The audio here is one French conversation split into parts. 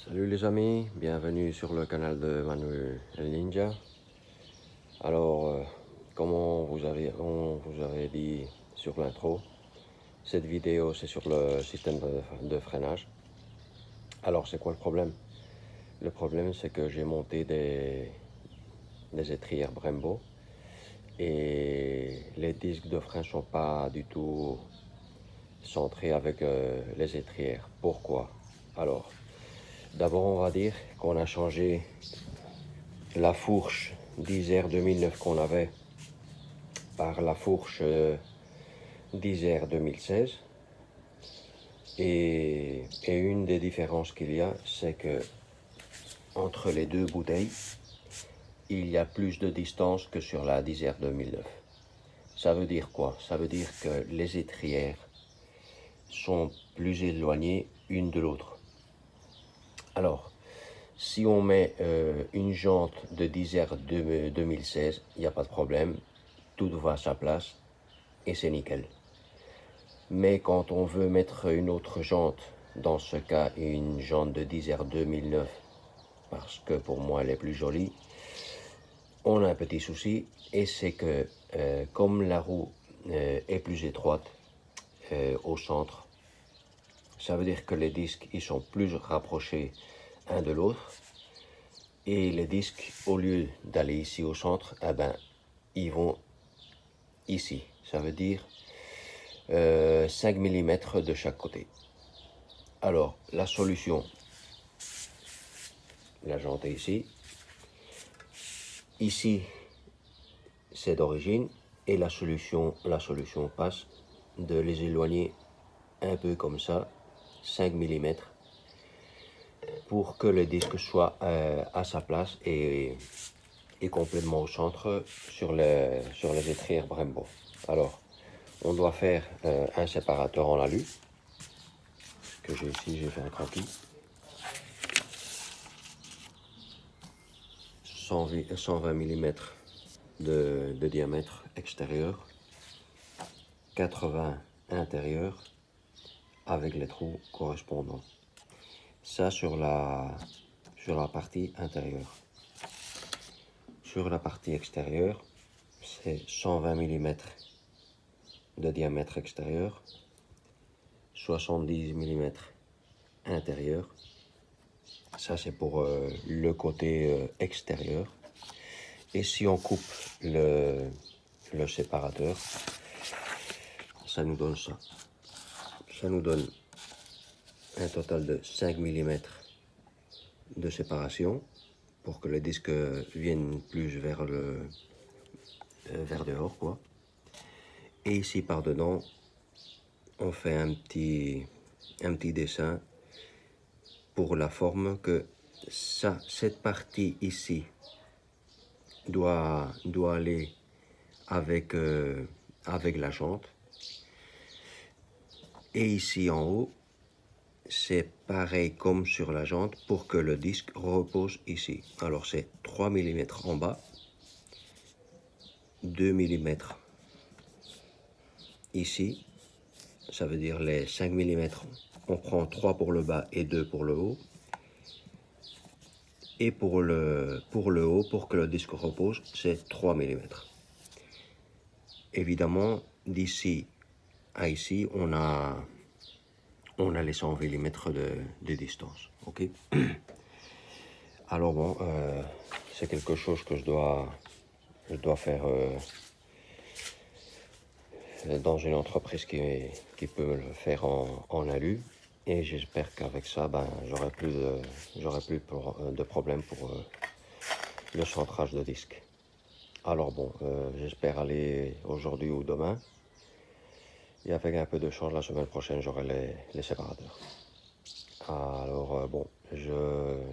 Salut les amis, bienvenue sur le canal de Manuel El Ninja. Alors, comme on vous avait dit sur l'intro, cette vidéo c'est sur le système de freinage. Alors c'est quoi le problème? Le problème c'est que j'ai monté des étrières Brembo et les disques de frein sont pas du tout centrés avec les étrières. Pourquoi? Alors, d'abord on va dire qu'on a changé la fourche d'Isère 2009 qu'on avait par la fourche d'Isère 2016 et une des différences qu'il y a, c'est que entre les deux bouteilles il y a plus de distance que sur la d'Isère 2009. Ça veut dire quoi? Ça veut dire que les étrières sont plus éloignées une de l'autre. Alors si on met une jante de d'Isère 2016, il n'y a pas de problème, tout va à sa place et c'est nickel. Mais quand on veut mettre une autre jante, dans ce cas une jante de d'Isère 2009, parce que pour moi elle est plus jolie, on a un petit souci, et c'est que comme la roue est plus étroite au centre, ça veut dire que les disques ils sont plus rapprochés un de l'autre, et les disques, au lieu d'aller ici au centre, eh ben, ils vont ici. Ça veut dire 5 mm de chaque côté. Alors, la solution, la jante est ici. Ici, c'est d'origine, et la solution passe de les éloigner un peu comme ça, 5 mm, pour que le disque soit à sa place et complètement au centre sur les étrières Brembo. Alors, on doit faire un séparateur en alu, que j'ai ici, j'ai fait un croquis. 120 mm de diamètre extérieur, 80 intérieur, avec les trous correspondants. Ça sur la partie intérieure. Sur la partie extérieure, c'est 120 mm de diamètre extérieur, 70 mm intérieur. Ça c'est pour le côté extérieur. Et si on coupe le séparateur, ça nous donne ça. Ça nous donne un total de 5 mm de séparation pour que le disque vienne plus vers dehors, quoi. Et ici par dedans, on fait un petit dessin pour la forme que cette partie ici doit aller avec la jante, et ici en haut c'est pareil comme sur la jante pour que le disque repose ici. Alors c'est 3 mm en bas, 2 mm ici, ça veut dire les 5 mm, on prend 3 pour le bas et 2 pour le haut. Et pour le haut, pour que le disque repose, c'est 3 mm. Évidemment, d'ici à ici, on a les 100 mm de distance. Ok. Alors bon, c'est quelque chose que je dois faire dans une entreprise qui peut me le faire en alu. Et j'espère qu'avec ça, ben, j'aurai plus de problème pour le centrage de disque. Alors bon, j'espère aller aujourd'hui ou demain. Et avec un peu de chance, la semaine prochaine, j'aurai les séparateurs. Alors bon, je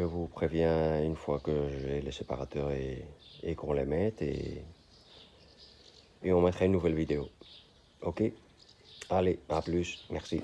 vous préviens une fois que j'ai les séparateurs et qu'on les mette, et on mettra une nouvelle vidéo. Ok? Allez, à plus, merci.